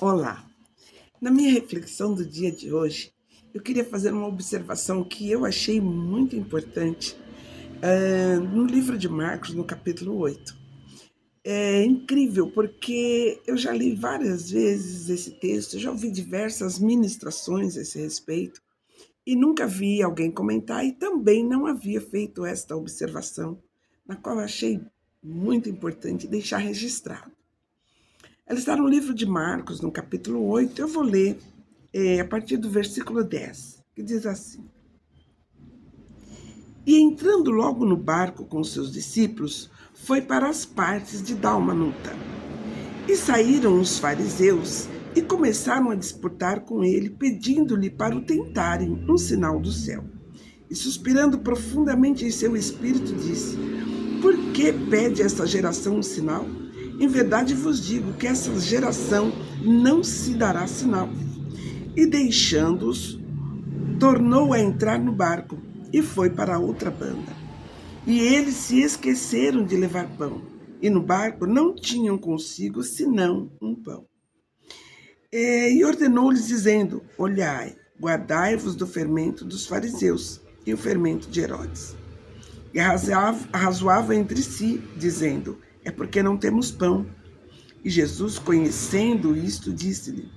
Olá! Na minha reflexão do dia de hoje, eu queria fazer uma observação que eu achei muito importante no livro de Marcos, no capítulo 8. É incrível porque eu já li várias vezes esse texto, já ouvi diversas ministrações a esse respeito e nunca vi alguém comentar e também não havia feito esta observação, na qual eu achei muito importante deixar registrado. Ela está no livro de Marcos, no capítulo 8. Eu vou ler a partir do versículo 10, que diz assim: E entrando logo no barco com seus discípulos, foi para as partes de Dalmanuta. E saíram os fariseus e começaram a disputar com ele, pedindo-lhe para o tentarem um sinal do céu. E suspirando profundamente em seu espírito, disse: Por que pede esta geração um sinal? Em verdade vos digo que essa geração não se dará sinal. E deixando-os, tornou a entrar no barco e foi para a outra banda. E eles se esqueceram de levar pão, e no barco não tinham consigo senão um pão. E ordenou-lhes, dizendo: Olhai, guardai-vos do fermento dos fariseus e o fermento de Herodes. E arrazoavam entre si, dizendo: É porque não temos pão. E Jesus, conhecendo isto, disse-lhes: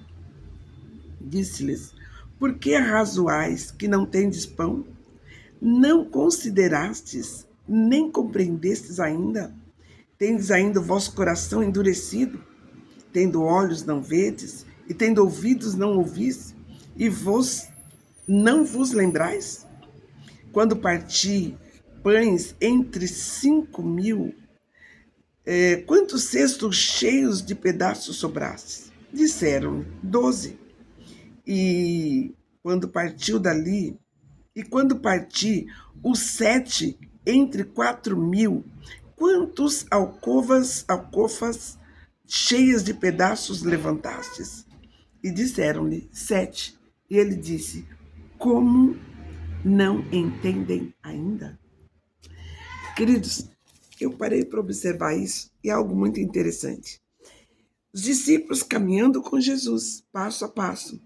Por que arrazoais que não tendes pão? Não considerastes, nem compreendestes ainda? Tendes ainda o vosso coração endurecido? Tendo olhos não vedes, e tendo ouvidos não ouvis, e vos não vos lembrais? Quando parti pães entre 5.000, quantos cestos cheios de pedaços sobrastes? Disseram 12. E quando parti os 7 entre 4.000, quantos alcofas cheias de pedaços levantastes? E disseram-lhe 7. E ele disse: Como não entendem ainda? Queridos, eu parei para observar isso e é algo muito interessante. Os discípulos caminhando com Jesus, passo a passo,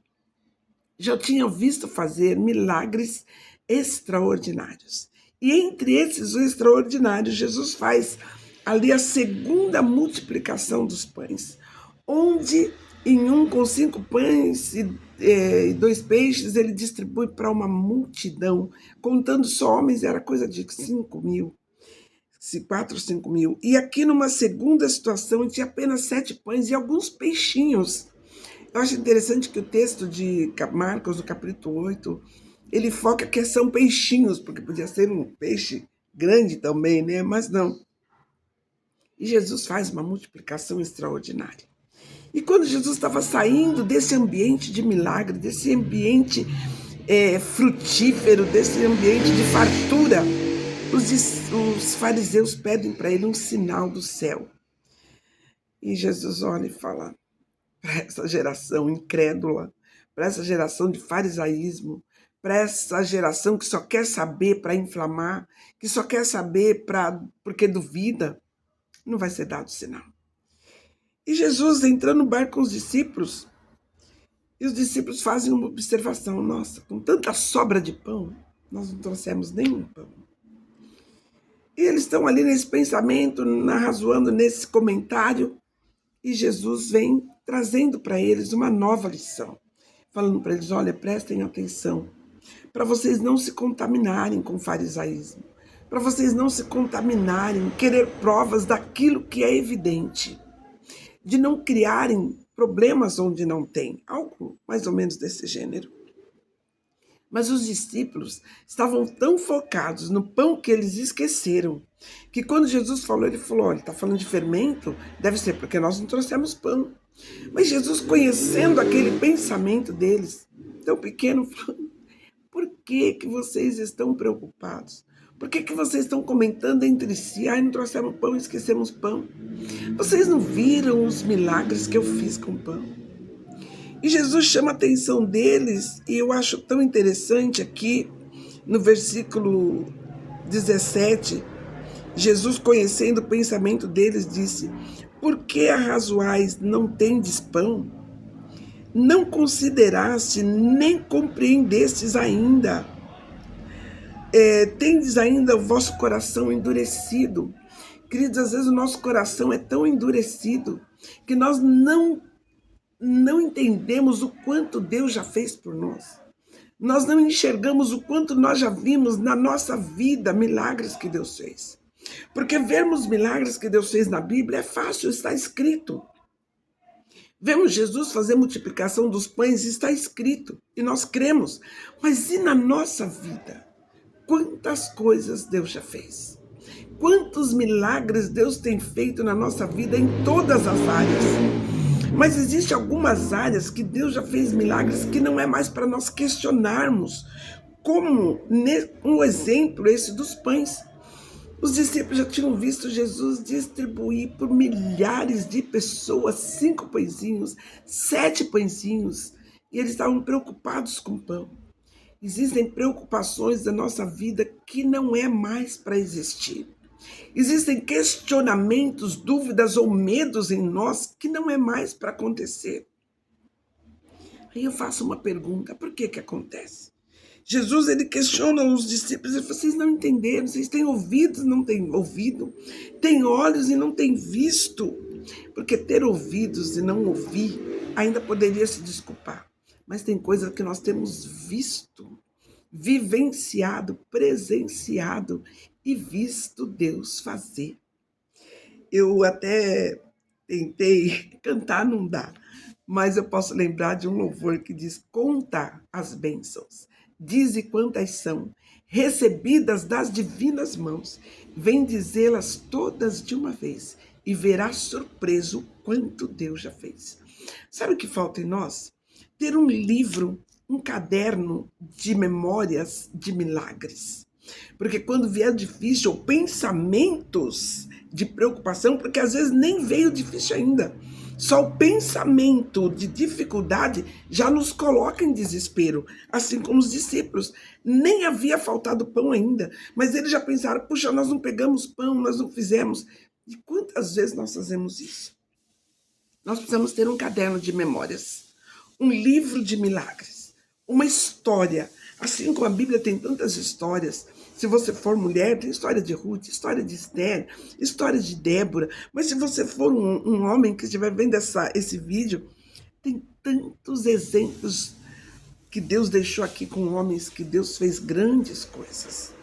já tinham visto fazer milagres extraordinários. E entre esses extraordinários, Jesus faz ali a segunda multiplicação dos pães, onde em um com 5 pães e 2 peixes, ele distribui para uma multidão, contando só homens, era coisa de 5.000. 4 ou 5.000. E aqui numa segunda situação, tinha apenas 7 pães e alguns peixinhos. Eu acho interessante que o texto de Marcos, no capítulo 8, ele foca que são peixinhos, porque podia ser um peixe grande também, né? Mas não. E Jesus faz uma multiplicação extraordinária. E quando Jesus estava saindo desse ambiente de milagre, desse ambiente frutífero, desse ambiente de fartura, os fariseus pedem para ele um sinal do céu. E Jesus olha e fala para essa geração incrédula, para essa geração de farisaísmo, para essa geração que só quer saber para inflamar, que só quer saber porque duvida, não vai ser dado sinal. E Jesus entra no barco com os discípulos, e os discípulos fazem uma observação: nossa, com tanta sobra de pão, nós não trouxemos nenhum pão. E eles estão ali nesse pensamento, arrazoando nesse comentário, e Jesus vem trazendo para eles uma nova lição, falando para eles: olha, prestem atenção, para vocês não se contaminarem com o farisaísmo, para vocês não se contaminarem, querer provas daquilo que é evidente, de não criarem problemas onde não tem, algo mais ou menos desse gênero. Mas os discípulos estavam tão focados no pão que eles esqueceram, que quando Jesus falou, ele falou: olha, está falando de fermento? Deve ser porque nós não trouxemos pão. Mas Jesus, conhecendo aquele pensamento deles, tão pequeno, falou: por que vocês estão preocupados? Por que vocês estão comentando entre si? Ai, não trouxemos pão, esquecemos pão. Vocês não viram os milagres que eu fiz com pão? E Jesus chama a atenção deles, e eu acho tão interessante aqui, no versículo 17, Jesus, conhecendo o pensamento deles, disse: Por que arrazoais, não tendes pão? não consideraste, nem compreendestes ainda. Tendes ainda o vosso coração endurecido. Queridos, às vezes o nosso coração é tão endurecido que nós não entendemos o quanto Deus já fez por nós. Nós não enxergamos o quanto nós já vimos na nossa vida milagres que Deus fez. Porque vermos milagres que Deus fez na Bíblia é fácil, está escrito. Vemos Jesus fazer multiplicação dos pães, está escrito, e nós cremos. Mas e na nossa vida? Quantas coisas Deus já fez? Quantos milagres Deus tem feito na nossa vida em todas as áreas? Mas existem algumas áreas que Deus já fez milagres que não é mais para nós questionarmos. Como um exemplo esse dos pães. Os discípulos já tinham visto Jesus distribuir por milhares de pessoas 5 pãezinhos, 7 pãezinhos, e eles estavam preocupados com o pão. Existem preocupações da nossa vida que não é mais para existir. Existem questionamentos, dúvidas ou medos em nós que não é mais para acontecer. Aí eu faço uma pergunta, por que acontece? Jesus, ele questiona os discípulos, ele fala, vocês não entenderam, vocês têm ouvidos e não têm ouvido, têm olhos e não têm visto, porque ter ouvidos e não ouvir ainda poderia se desculpar, mas tem coisas que nós temos visto, vivenciado, presenciado e visto Deus fazer. Eu até tentei cantar, não dá, mas eu posso lembrar de um louvor que diz, conta as bênçãos, dize quantas são, recebidas das divinas mãos, vem dizê-las todas de uma vez, e verás surpreso quanto Deus já fez. Sabe o que falta em nós? Ter um livro, um caderno de memórias de milagres. Porque quando vier difícil, ou pensamentos de preocupação, porque às vezes nem veio difícil ainda, só o pensamento de dificuldade já nos coloca em desespero, assim como os discípulos. Nem havia faltado pão ainda, mas eles já pensaram, puxa, nós não pegamos pão, nós não fizemos. E quantas vezes nós fazemos isso? Nós precisamos ter um caderno de memórias, um livro de milagres, uma história. Assim como a Bíblia tem tantas histórias, se você for mulher, tem história de Ruth, história de Esther, história de Débora. Mas se você for um homem que estiver vendo esse vídeo, tem tantos exemplos que Deus deixou aqui com homens que Deus fez grandes coisas.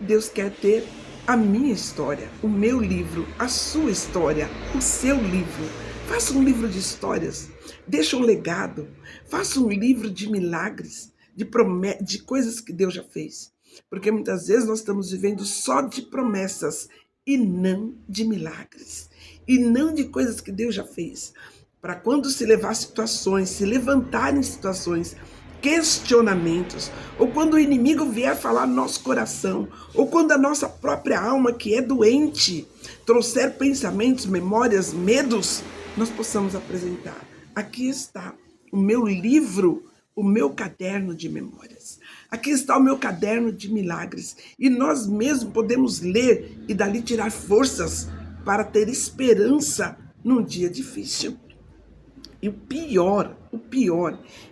Deus quer ter a minha história, o meu livro, a sua história, o seu livro. Faça um livro de histórias, deixa um legado, faça um livro de milagres, de coisas que Deus já fez. Porque muitas vezes nós estamos vivendo só de promessas e não de milagres. E não de coisas que Deus já fez. Para quando se levantarem situações, questionamentos, ou quando o inimigo vier falar no nosso coração, ou quando a nossa própria alma, que é doente, trouxer pensamentos, memórias, medos, nós possamos apresentar. Aqui está o meu livro, o meu caderno de memórias. Aqui está o meu caderno de milagres. E nós mesmos podemos ler e dali tirar forças para ter esperança num dia difícil. E o pior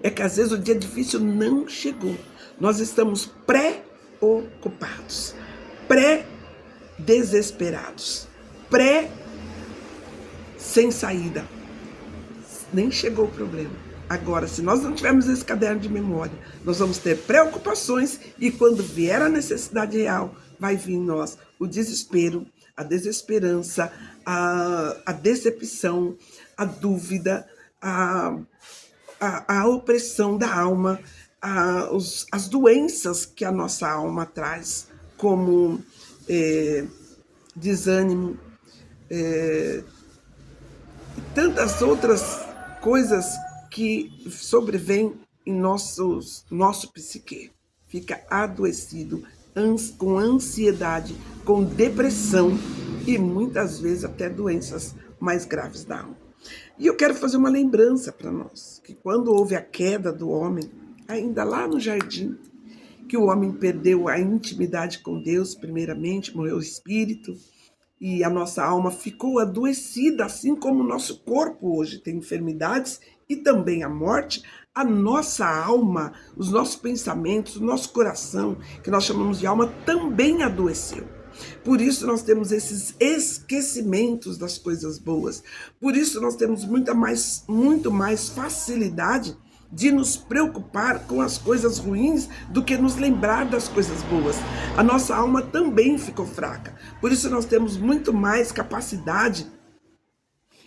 é que às vezes o dia difícil não chegou. Nós estamos preocupados, desesperados, sem saída. Nem chegou o problema. Agora, se nós não tivermos esse caderno de memória, nós vamos ter preocupações e quando vier a necessidade real, vai vir em nós o desespero, a desesperança, a decepção, a dúvida, a opressão da alma, as doenças que a nossa alma traz, como desânimo, e tantas outras coisas que sobrevêm em nosso psique. Fica adoecido, com ansiedade, com depressão e muitas vezes até doenças mais graves da alma. E eu quero fazer uma lembrança para nós, que quando houve a queda do homem, ainda lá no jardim, que o homem perdeu a intimidade com Deus, primeiramente, morreu o espírito, e a nossa alma ficou adoecida, assim como o nosso corpo hoje tem enfermidades e também a morte, a nossa alma, os nossos pensamentos, o nosso coração, que nós chamamos de alma, também adoeceu. Por isso nós temos esses esquecimentos das coisas boas. Por isso nós temos muito mais facilidade de nos preocupar com as coisas ruins do que nos lembrar das coisas boas. A nossa alma também ficou fraca. Por isso nós temos muito mais capacidade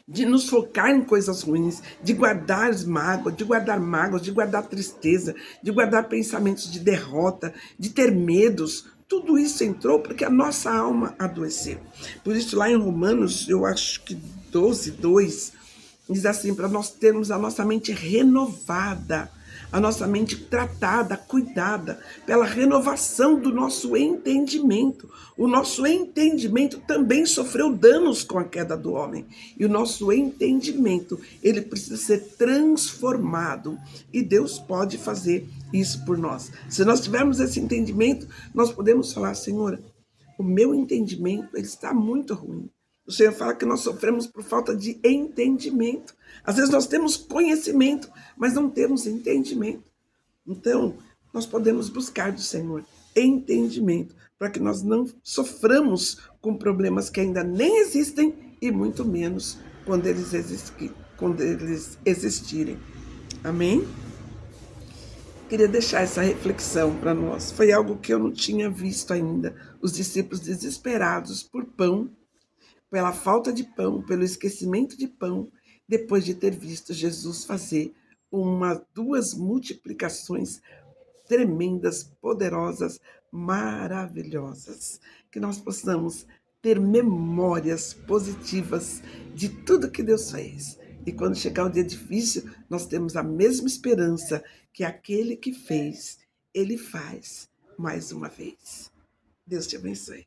de nos focar em coisas ruins, de guardar mágoas, de guardar tristeza, de guardar pensamentos de derrota, de ter medos. Tudo isso entrou porque a nossa alma adoeceu. Por isso, lá em Romanos, eu acho que 12:2, diz assim, para nós termos a nossa mente renovada, a nossa mente tratada, cuidada, pela renovação do nosso entendimento. O nosso entendimento também sofreu danos com a queda do homem. E o nosso entendimento, ele precisa ser transformado. E Deus pode fazer isso por nós. Se nós tivermos esse entendimento, nós podemos falar, Senhor, o meu entendimento ele está muito ruim. O Senhor fala que nós sofremos por falta de entendimento. Às vezes nós temos conhecimento, mas não temos entendimento. Então, nós podemos buscar do Senhor entendimento, para que nós não soframos com problemas que ainda nem existem e muito menos quando eles existirem. Amém? Queria deixar essa reflexão para nós. Foi algo que eu não tinha visto ainda. Os discípulos desesperados por pão, pela falta de pão, pelo esquecimento de pão, depois de ter visto Jesus fazer duas multiplicações tremendas, poderosas, maravilhosas. Que nós possamos ter memórias positivas de tudo que Deus fez. E quando chegar o dia difícil, nós temos a mesma esperança que aquele que fez, ele faz mais uma vez. Deus te abençoe.